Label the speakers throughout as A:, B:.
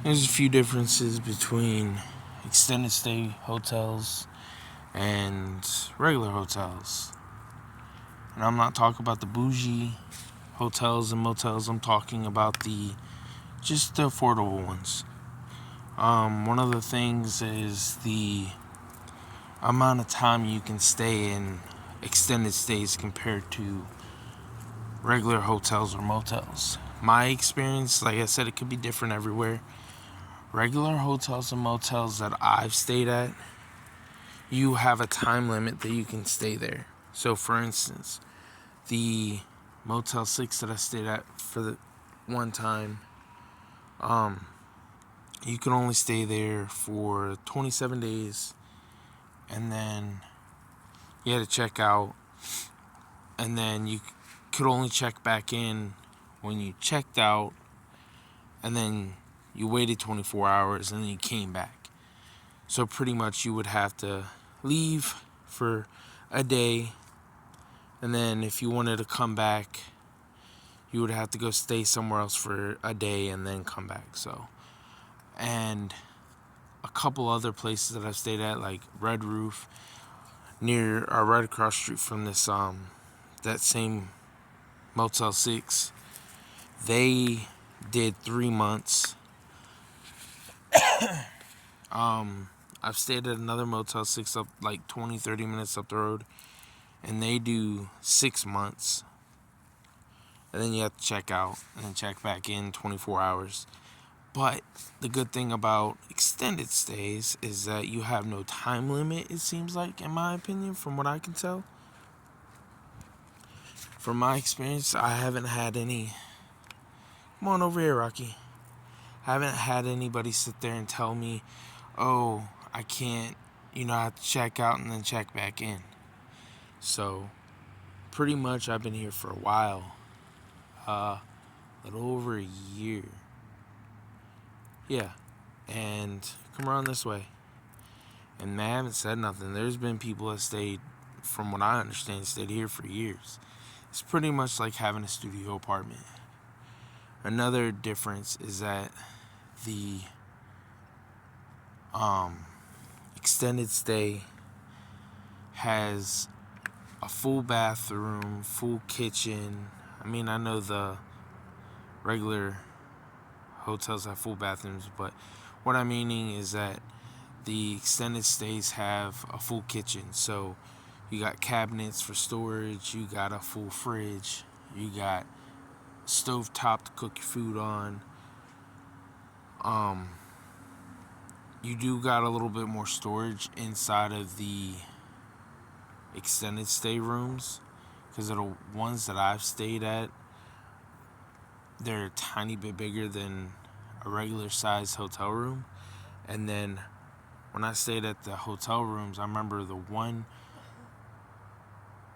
A: There's a few differences between extended stay hotels and regular hotels. And I'm not talking about the bougie hotels and motels, I'm talking about the affordable ones. One of the things is the amount of time you can stay in extended stays compared to regular hotels or motels. My experience, like I said, it could be different everywhere. Regular hotels and motels that I've stayed at, you have a time limit that you can stay there. So, for instance, the Motel 6 that I stayed at for the one time, um, you can only stay there for 27 days, and then you had to check out, and then you could only check back in when you checked out, and then you waited 24 hours, and then you came back. So pretty much you would have to leave for a day, and then if you wanted to come back, you would have to go stay somewhere else for a day and then come back. So, and a couple other places that I've stayed at, like Red Roof, near or right across the street from this that same Motel 6, they did 3 months. I've stayed at another Motel 6 up like 20, 30 minutes up the road, and they do 6 months. And then you have to check out and then check back in 24 hours. But the good thing about extended stays is that you have no time limit, it seems like, in my opinion, from what I can tell. From my experience, I haven't had any. Come on over here, Rocky. I haven't had anybody sit there and tell me, oh, I can't, I have to check out and then check back in. So, pretty much, I've been here for a while. A little over a year. Yeah. And come around this way. And they haven't said nothing. There's been people that stayed, from what I understand, stayed here for years. It's pretty much like having a studio apartment. Another difference is that the extended stay has a full bathroom, full kitchen. I mean, I know the regular hotels have full bathrooms, but what I'm meaning is that the extended stays have a full kitchen. So you got cabinets for storage, you got a full fridge, you got stove top to cook your food on. You do got a little bit more storage inside of the extended stay rooms, because the ones that I've stayed at, they're a tiny bit bigger than a regular sized hotel room. And then when I stayed at the hotel rooms, I remember the one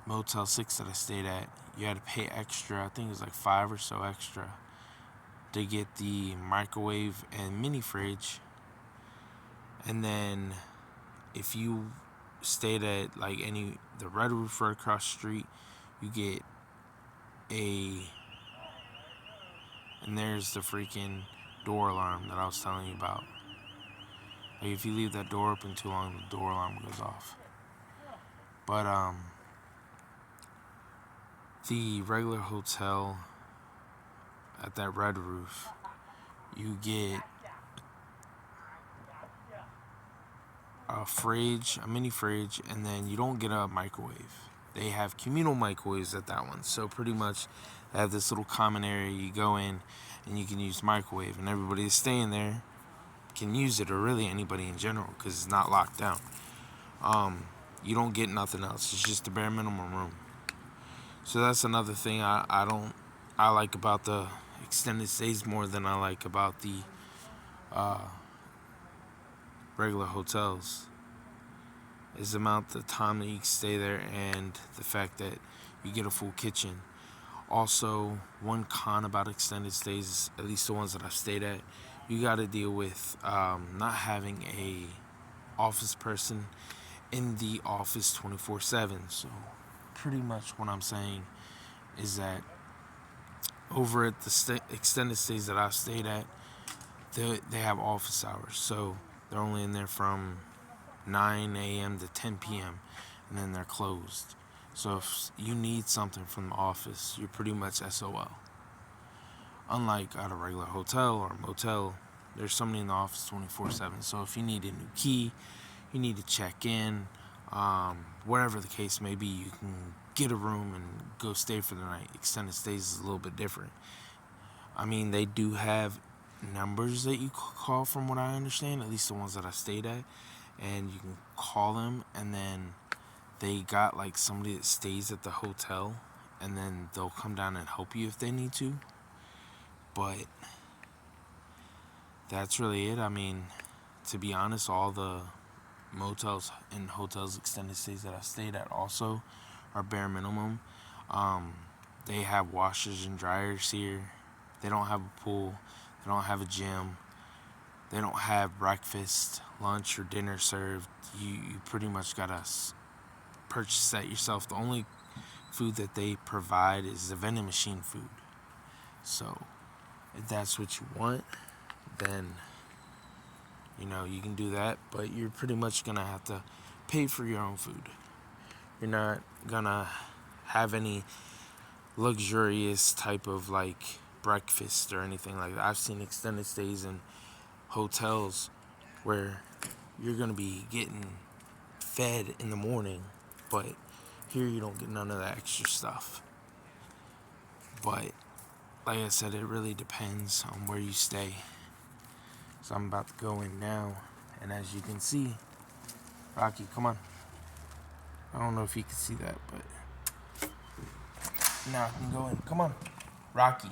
A: Motel 6 that I stayed at, you had to pay extra. I think it was like 5 or so extra to get the microwave and mini fridge. And then if you stayed at like the Red Roof right across the street, you get and there's the freaking door alarm that I was telling you about. Like if you leave that door open too long, the door alarm goes off. But the regular hotel at that Red Roof, you get a fridge, a mini fridge, and then you don't get a microwave. They have communal microwaves at that one. So pretty much they have this little common area you go in and you can use the microwave, and everybody that's staying there can use it, or really anybody in general, because it's not locked down. You don't get nothing else. It's just the bare minimum room. So that's another thing I like about the extended stays more than I like about the regular hotels, is the amount of time that you can stay there and the fact that you get a full kitchen. Also, one con about extended stays, at least the ones that I've stayed at, you got to deal with not having a office person in the office 24/7. So pretty much what I'm saying is that over at the extended stays that I've stayed at, they have office hours, so they're only in there from 9 a.m. to 10 p.m. and then they're closed. So if you need something from the office, you're pretty much SOL. Unlike at a regular hotel or motel, there's somebody in the office 24/7. So if you need a new key, you need to check in, whatever the case may be, you can get a room and go stay for the night. Extended stays is a little bit different. I mean, they do have numbers that you call, from what I understand, at least the ones that I stayed at, and you can call them, and then they got like somebody that stays at the hotel, and then they'll come down and help you if they need to. But that's really it. I mean, to be honest, all the motels and hotels extended stays that I stayed at also are bare minimum. They have washers and dryers here. They don't have a pool. They don't have a gym. They don't have breakfast, lunch, or dinner served. You pretty much gotta purchase that yourself. The only food that they provide is the vending machine food. So if that's what you want, then you can do that, but you're pretty much gonna have to pay for your own food. You're not gonna have any luxurious type of like breakfast or anything like that. I've seen extended stays in hotels where you're gonna be getting fed in the morning, but here you don't get none of that extra stuff. But like I said, it really depends on where you stay. So I'm about to go in now, and as you can see, Rocky, come on. I don't know if you can see that, but now I can go in. Come on, Rocky.